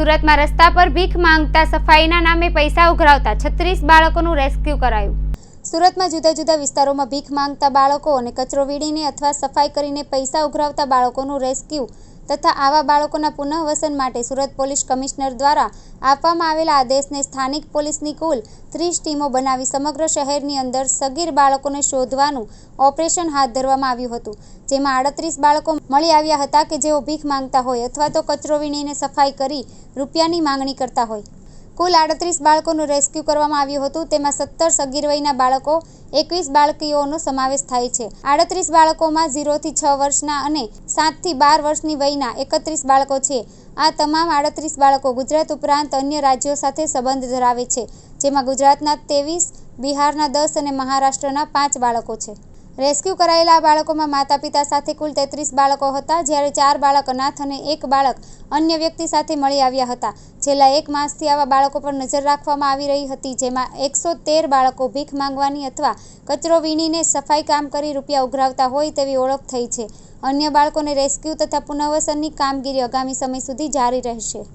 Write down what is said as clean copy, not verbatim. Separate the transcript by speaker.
Speaker 1: સુરતમાં રસ્તા પર ભીખ માંગતા સફાઈના નામે પૈસા ઉઘરાવતા 36 બાળકોનું રેસ્ક્યુ કરાયું। સુરતમાં જુદા જુદા વિસ્તારોમાં ભીખ માંગતા બાળકો અને કચરો વીણીને અથવા સફાઈ કરીને પૈસા ઉઘરાવતા બાળકોનું રેસ્ક્યુ તથા આવા બાળકોના પુનઃવસન માટે સુરત પોલીસ કમિશનર દ્વારા આપવામાં આવેલા આદેશને સ્થાનિક પોલીસની કુલ 30 ટીમો બનાવી સમગ્ર શહેરની અંદર સગીર બાળકોને શોધવાનું ઓપરેશન હાથ ધરવામાં આવ્યું હતું, જેમાં 38 બાળકો મળી આવ્યા હતા કે જેઓ ભીખ માંગતા હોય અથવા તો કચરો વીણીને સફાઈ કરી રૂપિયાની માંગણી કરતા હોય। કુલ 38 બાળકોનું રેસ્ક્યુ કરવામાં આવ્યું હતું, તેમાં 17 સગીર વયના બાળકો, 21 બાળકીઓનો સમાવેશ થાય છે। 38 બાળકોમાં 0 થી 6 વર્ષના અને 7 થી 12 વર્ષની વયના 31 બાળકો છે। આ તમામ 38 બાળકો ગુજરાત ઉપરાંત અન્ય રાજ્યો સાથે સંબંધ ધરાવે છે, જેમાં ગુજરાતના 23, બિહારના 10 અને મહારાષ્ટ્રના 5 બાળકો છે। રેસ્ક્યુ કરાયેલા આ બાળકોમાં માતા પિતા સાથે કુલ 33 બાળકો હતા, જ્યારે 4 બાળક અનાથ અને 1 બાળક અન્ય વ્યક્તિ સાથે મળી આવ્યા હતા। છેલ્લા 1 માસથી આવા બાળકો પર નજર રાખવામાં આવી રહી હતી, જેમાં 113 બાળકો ભીખ માંગવાની અથવા કચરો વીણીને સફાઈ કામ કરી રૂપિયા ઉઘરાવતા હોય તેવી ઓળખ થઈ છે। અન્ય બાળકોને રેસ્ક્યુ તથા પુનઃવસનની કામગીરી આગામી સમય સુધી જારી રહેશે।